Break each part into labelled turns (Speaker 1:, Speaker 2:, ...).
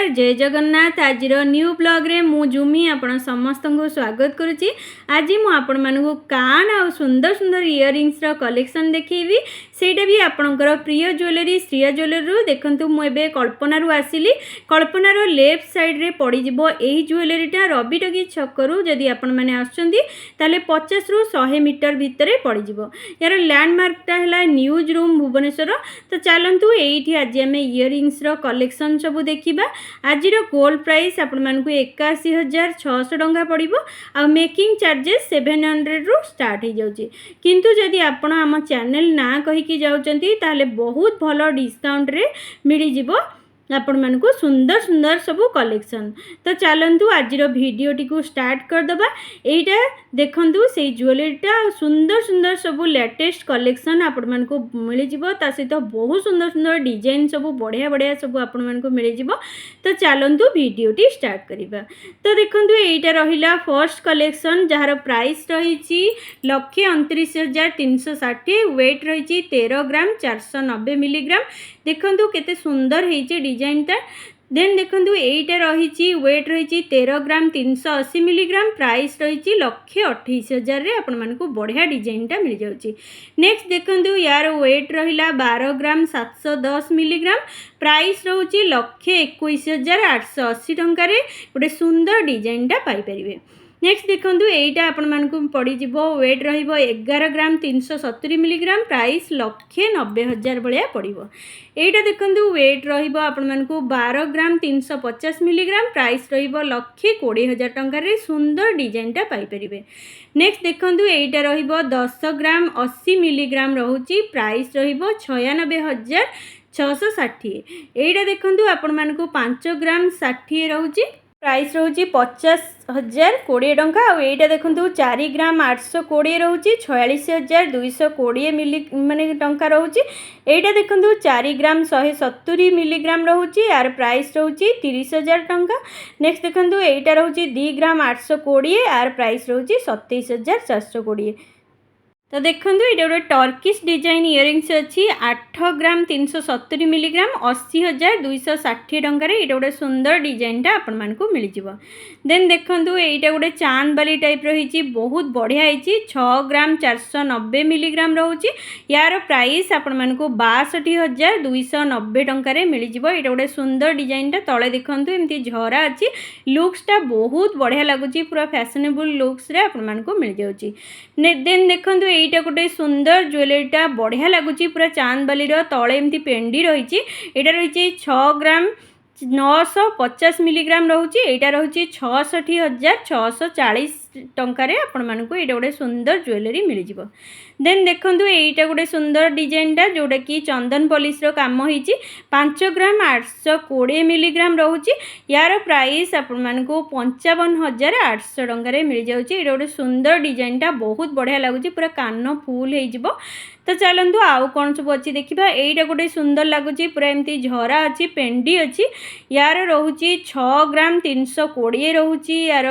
Speaker 1: नमस्कार जय जगन्नाथ। आज न्यू ब्लॉग रे मु जुमी आपण समस्त को स्वागत करुच्ची। आज मु आपण मानू कान आ सुंदर सुंदर इयरिंग्स रो कलेक्शन देखैबी। सेटा भी आपणकर प्रिय ज्वेलरी श्रिया ज्वेलरी देखंतु मु एबे कल्पना रु आसिली। कल्पना रो लेफ्ट साइड रे पड़ी जिवो एही ज्वेलरीटा रवि टगी छकरू जदी आपण माने आछंती ताले 50 रु 100 मीटर भितरे पड़ी जिवो। यार लैंडमार्कटा हला न्यूज रूम भुवनेश्वर। तो चलंतु एठी आज आमे इयरिंग्स रो कलेक्शन सब देखिबा। आज गोल्ड प्राइस आपण मानकु 81,600 टंका पड़िबो आ मेकिंग चार्जेस 700 रु स्टार्ट हो जाउची। किंतु जदि आपण हम चैनल ना कहि कि जाउचंती ताले बहुत भलो डिस्काउंट रे मिली जिवो आपण मानकु सुंदर सुंदर सब कलेक्शन। तो चलंतु आज वीडियो टी को स्टार्ट कर दबा। एटा देखंतु से ज्वेलरीटा सुंदर सुंदर सब लेटेस्ट कलेक्शन आपण मानकु मिली जिवो। ता सहित बहुत सुंदर सुंदर डिजाइन सब बढ़िया बढ़िया सब आपण मानकु मिली जिवो। तो चलंतु वीडियो टी स्टार्ट करिबा। तो देखंतु एटा रहिला फर्स्ट कलेक्शन जहार प्राइस रहिची 1,29,360, वेट रहिची 13 ग्राम 490 मिलीग्राम। देखंतु केते सुंदर हेची डिजाइनटा। देन देखंतु एटा रहिची वेट रहिची 13 ग्राम 380 मिलीग्राम। प्राइस रहिची 1,28,000 रे आपण मानकु बढ़िया डिजाइनटा मिल जाउची। नेक्स्ट देखंतु यार वेट रहिला 12 ग्राम 710 मिलीग्राम। प्राइस रहउची 1,21,880 टंका रे गोटे सुंदर डिजाइनटा पाई परिबे। नेक्स्ट देखंतु एटा आपण मानकु पड़ी जिवो वेट रहिबो 11 ग्राम 370 मिलीग्राम। प्राइस 1,90,000 भलिया पड़िबो। एटा देखंतु वेट रहिबो आपण मानकु 12 ग्राम 350 मिलीग्राम। प्राइस रहिबो 1,20,000 टंका रे सुंदर डिजाइनटा पाई परिबे। नेक्स्ट देखंतु एटा रहिबो 10 ग्राम 80 मिलीग्राम रहउची। प्राइस रहिबो 96,660। एटा देखंतु आपण मानकु 5 ग्राम 60 रहउची। प्राइस रहउची 50,020 टंका। आ एटा देखंतु 4 ग्राम 820 रहउची 46,220 मिली माने टंका रहउची। एटा देखंतु 4 ग्राम 170 मिलीग्राम रहउची। यार प्राइस रहउची 30,000 टंका। नेक्स्ट देखंतु एटा रहउची 2 ग्राम 820। यार प्राइस रहउची 27,420। तो देखंतु ये गोटे टर्किश डिजाइन इयरिंग्स अच्छी 8 ग्राम 370 मिलीग्राम 80,260 टंका ये गोटे सुंदर डिजाइनटा आपण मानकु मिल जिवो। देन देखंतु एटा गोटे चांद बाली टाइप रही बहुत बढ़िया होईची 6 ग्राम 490 मिलीग्राम रहउची। यार प्राइस आपण मानकु 62,290 टंका रे मिल जिवो। एटा गोटे सुंदर डिजाइनटा तळे देखंतु एमती झरा अच्छी लुक्सटा बहुत बढ़िया लागुची पूरा फैशनेबल लुक्स रे आपण मानकु मिल जाउची। देन देखंतु एटा गोटे सुंदर ज्वेलरीटा बढ़िया लगुची पूरा चांद बाली तले एमती पेंडी रही। एटा रही 6 ग्राम 950 मिलीग्राम रहउची। एटा रहउची 66,640 टंका रे आपण मानकु एटा गोटे सुंदर ज्वेलरी मिल जिवो। देन देखंतु एटा गोटे सुंदर डिजाइनटा जोटा कि चंदन पॉलिश रो काम होईची 5 ग्राम 820 मिलीग्राम रहउची। यार प्राइस आपण मानकु 55,800 टंका रे मिल जाउची। एटा गोटे सुंदर डिजाइनटा बहुत बढ़िया लागुची पूरा कान फुल हे जिवो। तो चलंतु आउ कौन सब अच्छी देखा। एटा गोटे सुंदर लगुच पूरा एमती झरा अच्छी पेंडी अच्छी। यार रोची 6 ग्राम 320 रोची। यार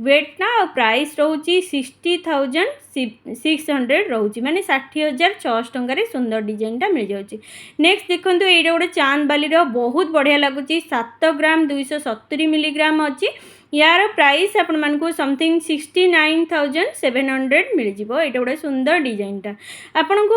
Speaker 1: वेट ना प्राइस रोची 60,600 रोची माने 60,600 टंका रे सुंदर डिजाइनटा मिल जाउची। नेक्स्ट देखंतु एटा गोटे चांद बाली बहुत बढ़िया लगुच 7 ग्राम 270 मिलीग्राम अच्छी। यार प्राइस आपण मानकु समथिंग 69,700 मिल जिवो। एटा गोटे सुंदर डिजाइनटा आपनको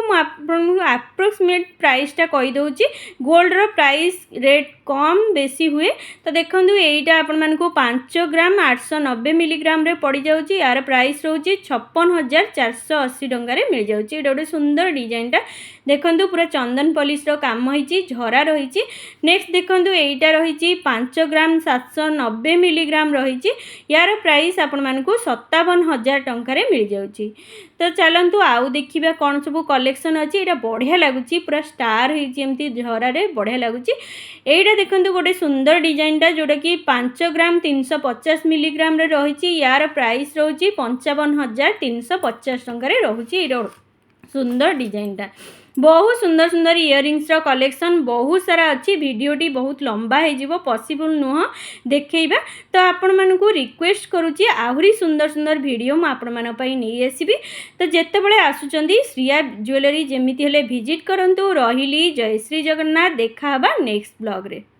Speaker 1: अप्रोक्सीमेट प्राइसटा कहि दउची। गोल्ड रो प्राइस रेट कम बेसी हुए। तो देखंतु एटा आपण मानकु 5 ग्राम 890 मिलीग्राम रे पड़ी जाउची। यार प्राइस रहउची 56,480 टंका रे मिल जाउची। एटा गोटे सुंदर डिजाइनटा देखंतु पूरा चंदन पॉलिश रो काम होईची झरा रहिची। नेक्स्ट देखंतु एटा रहिची 5 ग्राम 790 मिलीग्राम रहिची। यार प्राइस आपण मानकु 57,000 टंका रे मिल जाउची। तो चलंतु आउ देखिबा कोन सब कलेक्शन अछि। एटा बढ़िया लागुची पूरा स्टार होईची एमती झरा रे बढ़िया लागुची। एटा देखंतु गोटे सुंदर डिजाइनटा जोटा कि 5 ग्राम 350 मिलीग्राम रे रहिची। यार प्राइस रहउची 55,350 टंका रे रहउची। एटा सुंदर डिजाइनटा बहुत सुंदर सुंदर इयरिंग्स रो कलेक्शन बहुत सारा अच्छी। वीडियोटी बहुत लंबा हो जिवो पॉसिबल नुह देखैबा। तो आपण मानकु रिक्वेस्ट करूची आहुरी सुंदर सुंदर वीडियो मु आपण मान पई नै आसीबी। तो जेतेबेले आसुचंदी श्रिया ज्वेलरी जेमिति हेले विजिट करंतु। रहिली जय श्री जगन्नाथ। देखा हबा नेक्स्ट ब्लॉग रे।